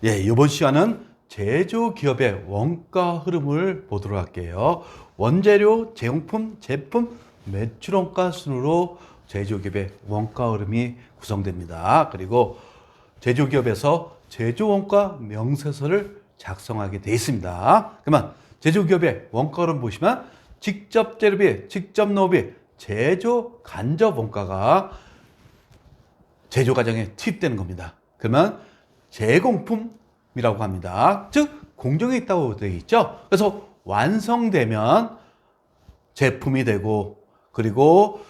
예, 이번 시간은 제조기업의 원가 흐름을 보도록 할게요. 원재료, 제공품, 제품, 매출원가 순으로 제조기업의 원가 흐름이 구성됩니다. 그리고 제조기업에서 제조원가 명세서를 작성하게 되어 있습니다. 그러면 제조기업의 원가 흐름 보시면 직접 재료비, 직접 노비, 제조 간접 원가가 제조 과정에 투입되는 겁니다. 그러면 제공품이라고 합니다. 즉 공정에 있다고 되어 있죠. 그래서 완성되면 제품이 되고, 그리고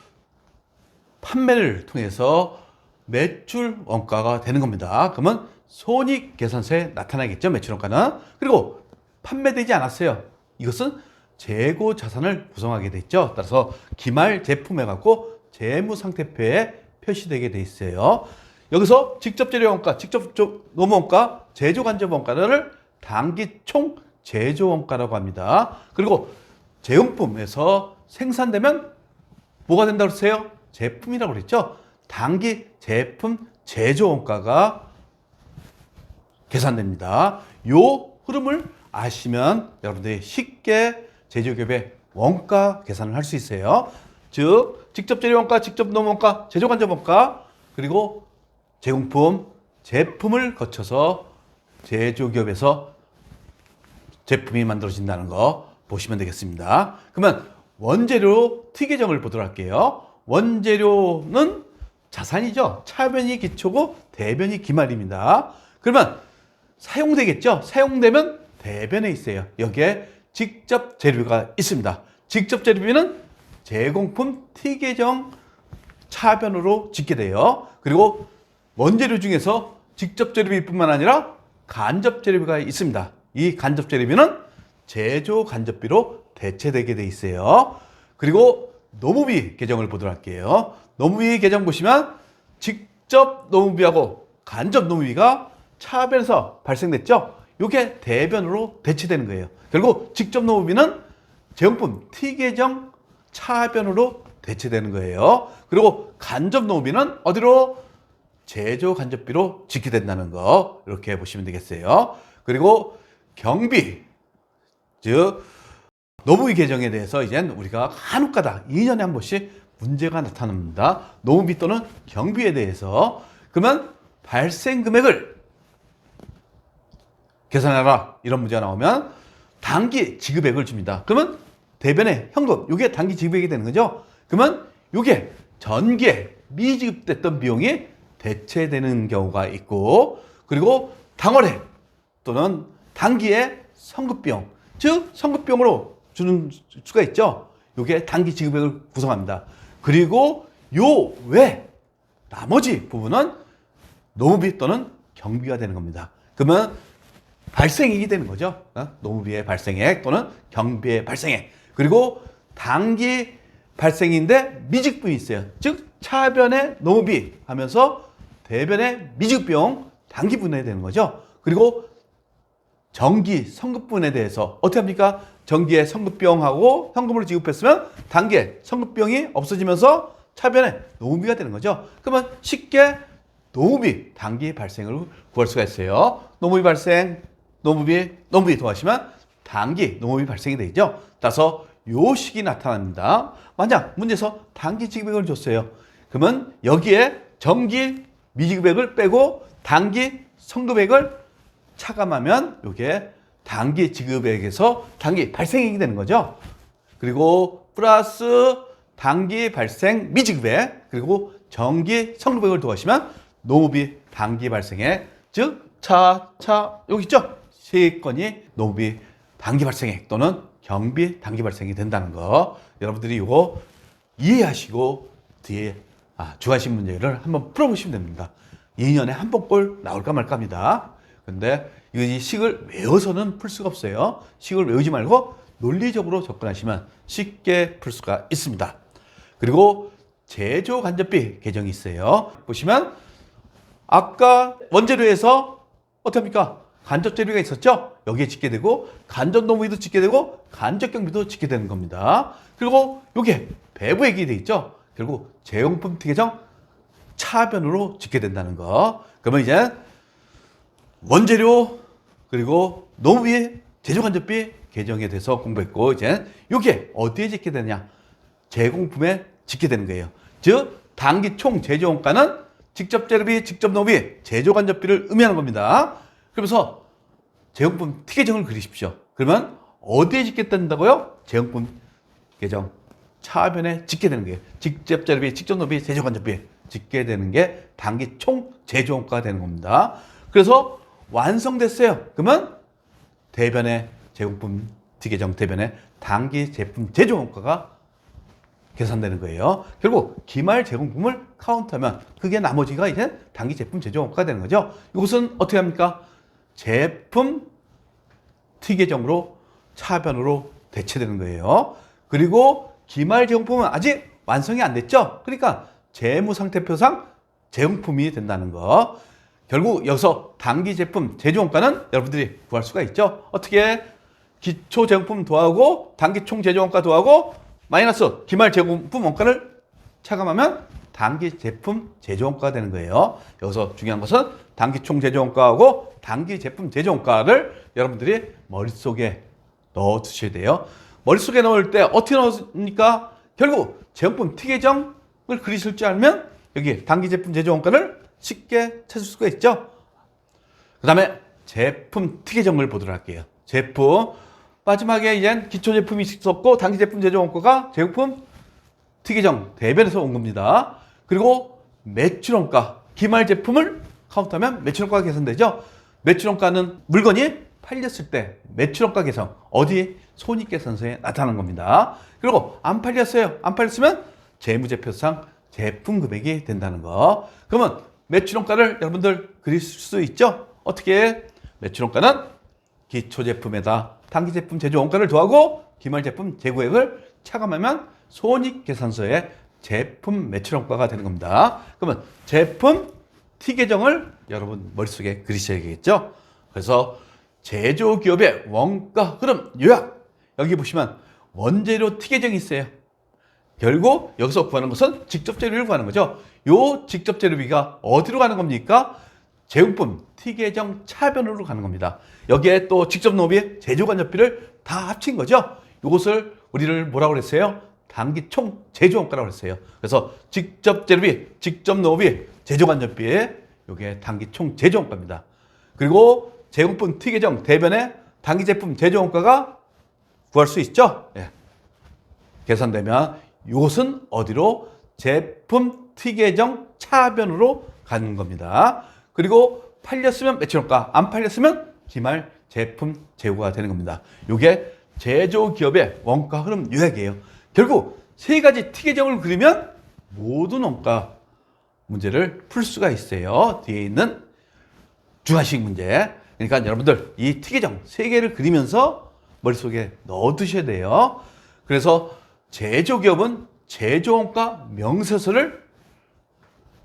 판매를 통해서 매출 원가가 되는 겁니다. 그러면 손익계산서에 나타나겠죠, 매출 원가는. 그리고 판매되지 않았어요. 이것은 재고 자산을 구성하게 됐죠. 따라서 기말 제품에 갖고 재무상태표에 표시되게 돼 있어요. 여기서 직접 재료 원가, 직접 노무 원가, 제조 간접 원가를 단기 총 제조 원가라고 합니다. 그리고 제용품에서 생산되면 뭐가 된다고 했어요? 제품이라고 그랬죠. 단기 제품 제조 원가가 계산됩니다. 요 흐름을 아시면 여러분들이 쉽게 제조기업의 원가 계산을 할 수 있어요. 즉 직접 재료 원가, 직접 노무 원가, 제조 간접 원가, 그리고 제공품, 제품을 거쳐서 제조기업에서 제품이 만들어진다는 거 보시면 되겠습니다. 그러면 원재료 T계정을 보도록 할게요. 원재료는 자산이죠. 차변이 기초고 대변이 기말입니다. 그러면 사용되겠죠. 사용되면 대변에 있어요. 여기에 직접 재료비가 있습니다. 직접 재료비는 제공품 T계정 차변으로 짓게 돼요. 그리고 원재료 중에서 직접 재료비뿐만 아니라 간접 재료비가 있습니다. 이 간접 재료비는 제조 간접비로 대체되게 돼 있어요. 그리고 노무비 계정을 보도록 할게요. 노무비 계정 보시면 직접 노무비하고 간접 노무비가 차변에서 발생됐죠. 이게 대변으로 대체되는 거예요. 결국 직접 노무비는 제공품 T계정 차변으로 대체되는 거예요. 그리고 간접 노무비는 어디로? 제조 간접비로 짓게 된다는 거, 이렇게 보시면 되겠어요. 그리고 경비, 즉 노무비 계정에 대해서 이젠 우리가 간혹가다 2년에 한 번씩 문제가 나타납니다. 노무비 또는 경비에 대해서. 그러면 발생 금액을 계산해라, 이런 문제가 나오면 단기 지급액을 줍니다. 그러면 대변에 현금, 이게 단기 지급액이 되는 거죠. 그러면 이게 전기에 미지급됐던 비용이 대체되는 경우가 있고, 그리고 당월에 또는 단기에 성급비용, 즉 성급비용으로 주는 수가 있죠. 이게 단기 지급액을 구성합니다. 그리고 요 외 나머지 부분은 노무비 또는 경비가 되는 겁니다. 그러면 발생액이 되는 거죠. 노무비의 발생액 또는 경비의 발생액. 그리고 단기 발생인데 미지급비용이 있어요. 즉 차변의 노무비 하면서 대변의 미지급비용 단기 분해되는 거죠. 그리고 정기 성급분에 대해서 어떻게 합니까? 정기에 성급비용하고 현금으로 지급했으면 단기에 성급비용이 없어지면서 차변에 노무비가 되는 거죠. 그러면 쉽게 노무비 단기 발생을 구할 수가 있어요. 노무비 발생, 노무비 더하시면 단기 노무비 발생이 되죠. 따라서 요 식이 나타납니다. 만약 문제에서 단기 지급액을 줬어요. 그러면 여기에 정기 미지급액을 빼고 단기 성급액을 차감하면 이게 단기 지급액에서 단기 발생액이 되는 거죠. 그리고 플러스 단기 발생 미지급액, 그리고 정기 성급액을 더하시면 노무비 단기 발생액, 즉 여기 있죠? 세 건이 노무비 단기 발생액 또는 경비 단기 발생이 된다는 거, 여러분들이 이거 이해하시고 뒤에 주하신 문제를 한번 풀어보시면 됩니다. 2년에 한 번꼴 나올까 말까 합니다. 근데 이 식을 외워서는 풀 수가 없어요. 식을 외우지 말고 논리적으로 접근하시면 쉽게 풀 수가 있습니다. 그리고 제조 간접비 계정이 있어요. 보시면 아까 원재료에서 어떻게 합니까? 간접 재료가 있었죠? 여기에 짓게 되고 간접 노무비도 짓게 되고 간접 경비도 짓게 되는 겁니다. 그리고 이게 배부액이 돼 있죠? 결국 제용품 T계정 차변으로 짓게 된다는 거. 그러면 이제 원재료 그리고 노무비, 제조간접비 개정에 대해서 공부했고, 이제 이게 어디에 짓게 되느냐? 제공품에 짓게 되는 거예요. 즉 당기 총 제조원가는 직접 재료비, 직접 노무비, 제조간접비를 의미하는 겁니다. 그러면서 제공품 티계정을 그리십시오. 그러면 어디에 짓게 된다고요? 제공품 계정 차변에 짓게 되는 거예요. 직접 재료비, 직접 노무비, 제조간접비 짓게 되는 게 당기 총 제조원가가 되는 겁니다. 그래서 완성됐어요. 그러면 대변에 제공품 티계정 대변에 당기 제품 제조원가가 계산되는 거예요. 결국 기말 제공품을 카운트하면 그게 나머지가 이제 당기 제품 제조원가가 되는 거죠. 이것은 어떻게 합니까? 제품 티계정으로 차변으로 대체되는 거예요. 그리고 기말 제공품은 아직 완성이 안 됐죠. 그러니까 재무상태표상 제공품이 된다는 거. 결국 여기서 당기 제품 제조원가는 여러분들이 구할 수가 있죠. 어떻게? 기초 제공품 더하고 당기 총 제조원가 더하고 마이너스 기말 제공품 원가를 차감하면 당기 제품 제조원가가 되는 거예요. 여기서 중요한 것은 당기 총 제조원가하고 당기 제품 제조원가를 여러분들이 머릿속에 넣어 두셔야 돼요. 머릿속에 넣을 때 어떻게 넣습니까? 결국 제공품 티계정을 그리실 줄 알면 여기 당기 제품 제조원가를 쉽게 찾을 수가 있죠. 그 다음에 제품 티계정을 보도록 할게요. 제품 마지막에 이제 기초 제품이 있었고 당기 제품 제조원가가 제품 티계정 대변에서 온 겁니다. 그리고 매출원가 기말 제품을 카운트하면 매출원가가 계산되죠. 매출원가는 물건이 팔렸을 때 매출원가 계산 어디? 손익계산서에 나타나는 겁니다. 그리고 안 팔렸어요. 안 팔렸으면 재무제표상 제품 금액이 된다는 거. 그러면 매출원가를 여러분들 그릴 수 있죠? 어떻게? 매출원가는 기초 제품에다 당기 제품 제조 원가를 더하고 기말 제품 재고액을 차감하면 손익계산서에 제품 매출원가가 되는 겁니다. 그러면 제품 티계정을 여러분 머릿속에 그리셔야겠죠? 그래서 제조기업의 원가 흐름 요약 여기 보시면 원재료 티계정이 있어요. 결국 여기서 구하는 것은 직접 재료비를 구하는 거죠. 요 직접 재료비가 어디로 가는 겁니까? 제공품 티계정 차변으로 가는 겁니다. 여기에 또 직접 노비, 제조간접비를 다 합친 거죠. 이것을 우리를 뭐라고 그랬어요? 당기 총 제조원가라고 그랬어요. 그래서 직접 재료비, 직접 노비, 제조간접비에 이게 당기 총 제조원가입니다. 그리고 제공품 티계정 대변에 당기 제품 제조원가가 구할 수 있죠. 예. 계산되면 이것은 어디로? 제품 티계정 차변으로 가는 겁니다. 그리고 팔렸으면 매출원가, 안 팔렸으면 기말 제품 재고가 되는 겁니다. 이게 제조기업의 원가 흐름 요약이에요. 결국 세 가지 티계정을 그리면 모든 원가 문제를 풀 수가 있어요. 뒤에 있는 주관식 문제. 그러니까 여러분들 이 티계정 세 개를 그리면서 머릿속에 넣어두셔야 돼요. 그래서 제조기업은 제조원가 명세서를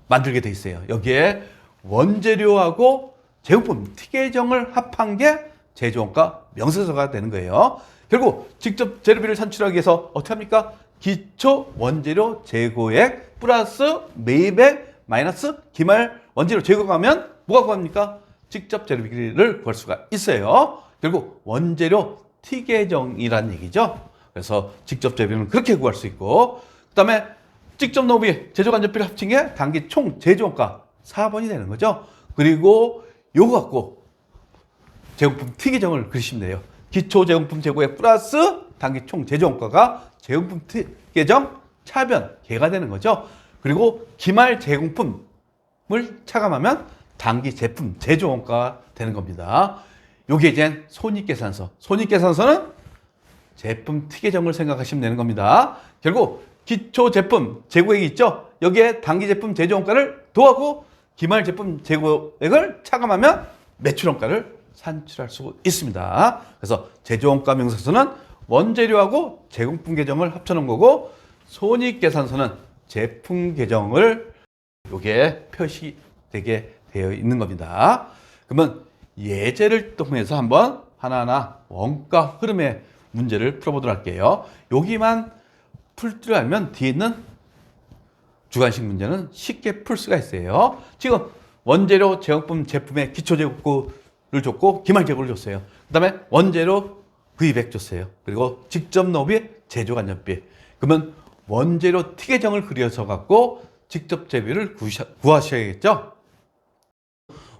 만들게 돼 있어요. 여기에 원재료하고 제공품 티계정을 합한 게 제조원가 명세서가 되는 거예요. 결국 직접 재료비를 산출하기 위해서 어떻게 합니까? 기초 원재료 재고액 플러스 매입액 마이너스 기말 원재료 재고가면 뭐가 구합니까? 직접 재료비를 구할 수가 있어요. 결국 원재료 티계정이라는 얘기죠. 그래서 직접 재료비는 그렇게 구할 수 있고, 그 다음에 직접 노무비, 제조간접비를 합친 게 당기 총 제조원가 4번이 되는 거죠. 그리고 요거 갖고 제공품 티계정을 그리시면 돼요. 기초 제공품 재고액 플러스 당기 총 제조원가가 제공품 티계정 차변 개가 되는 거죠. 그리고 기말 제공품을 차감하면 당기 제품 제조원가가 되는 겁니다. 요게 이제 손익계산서. 손익계산서는 제품 티계정을 생각하시면 되는 겁니다. 결국 기초 제품 재고액이 있죠. 여기에 당기 제품 제조원가를 더하고 기말 제품 재고액을 차감하면 매출원가를 산출할 수 있습니다. 그래서 제조원가 명세서는 원재료하고 제공품 계정을 합쳐놓은 거고, 손익계산서는 제품 계정을 요게 표시되게 되어 있는 겁니다. 그러면 예제를 통해서 한번 하나하나 원가 흐름의 문제를 풀어보도록 할게요. 여기만 풀 줄 알면 뒤에 있는 주관식 문제는 쉽게 풀 수가 있어요. 지금 원재료 제공품 제품의 기초 재고 줬고 기말 재고를 줬어요. 그 다음에 원재료 구입액 줬어요. 그리고 직접 노비 제조 간접비. 그러면 원재료 티계정을 그려서 갖고 직접 재비를 구하셔야겠죠.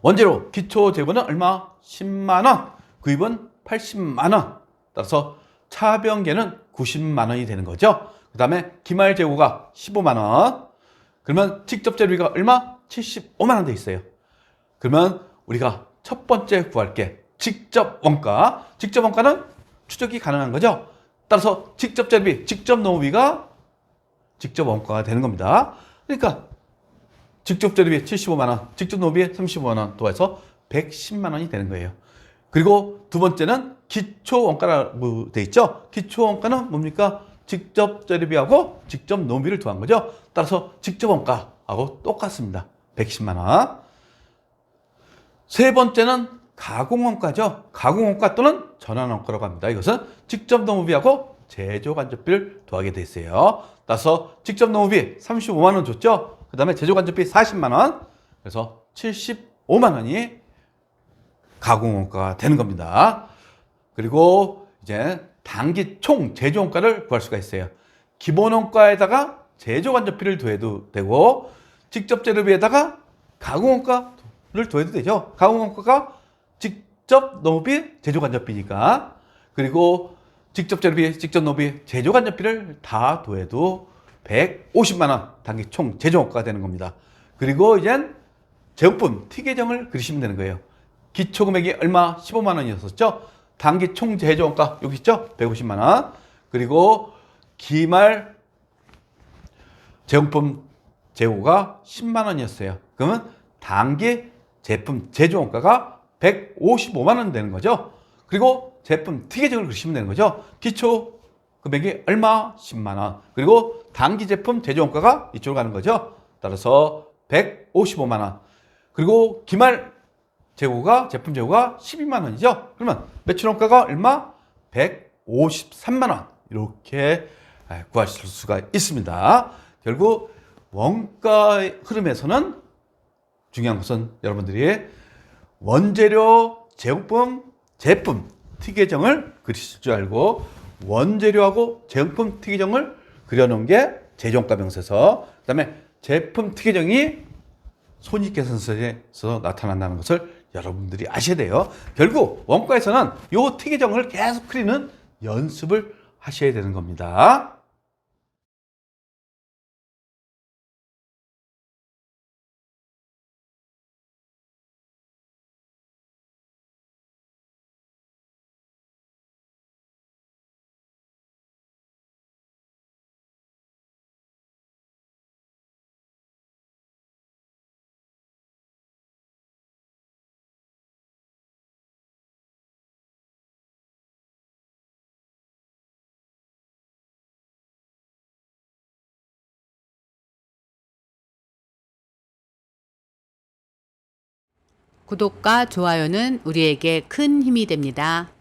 원재료 기초 재고는 얼마? 10만 원. 구입은 80만 원. 따라서 차병계는 90만 원이 되는 거죠. 그 다음에 기말 재고가 15만 원. 그러면 직접 재료비가 얼마? 75만 원 돼 있어요. 그러면 우리가 첫 번째 구할 게 직접 원가. 직접 원가는 추적이 가능한 거죠. 따라서 직접 재료비, 직접 노무비가 직접 원가가 되는 겁니다. 그러니까 직접 재료비 75만 원, 직접 노무비 35만 원 더해서 110만 원이 되는 거예요. 그리고 두 번째는 기초 원가라고 돼 있죠. 기초 원가는 뭡니까? 직접 재료비하고 직접 노무비를 더한 거죠. 따라서 직접 원가하고 똑같습니다. 110만 원. 세 번째는 가공원가죠. 가공원가 또는 전환원가라고 합니다. 이것은 직접 노무비하고 제조 간접비를 더하게 돼 있어요. 따라서 직접 노무비 35만 원 줬죠. 그 다음에 제조 간접비 40만 원. 그래서 75만 원이 가공원가가 되는 겁니다. 그리고 이제 단기 총 제조원가를 구할 수가 있어요. 기본원가에다가 제조 간접비를 더해도 되고 직접 재료비에다가 가공원가를 더해도 되죠. 가공원가가 직접 노무비, 제조 간접비니까. 그리고 직접 재료비, 직접 노무비, 제조 간접비를 다 더해도 150만 원 단기 총 제조원가가 되는 겁니다. 그리고 이젠 제육품 티계정을 그리시면 되는 거예요. 기초 금액이 얼마? 15만 원이었었죠. 단기 총 제조원가 여기 있죠? 150만 원. 그리고 기말 제용품 재고가 10만 원이었어요. 그러면 단기 제품 제조원가가 155만 원 되는 거죠. 그리고 제품 티계정을 그리시면 되는 거죠. 기초 금액이 얼마? 10만 원. 그리고 단기 제품 제조원가가 이쪽으로 가는 거죠. 따라서 155만 원. 그리고 기말 재고가, 제품 재고가 12만 원이죠. 그러면 매출원가가 얼마? 153만 원. 이렇게 구하실 수가 있습니다. 결국 원가의 흐름에서는 중요한 것은 여러분들이 원재료, 제용품, 제품, 티계정을 그리실 줄 알고 원재료하고 제용품, 티계정을 그려놓은 게 제조원가 명세서, 그 다음에 제품 티계정이 손익계산서에서 나타난다는 것을 여러분들이 아셔야 돼요. 결국 원가에서는 이 티계정을 계속 그리는 연습을 하셔야 되는 겁니다. 구독과 좋아요는 우리에게 큰 힘이 됩니다.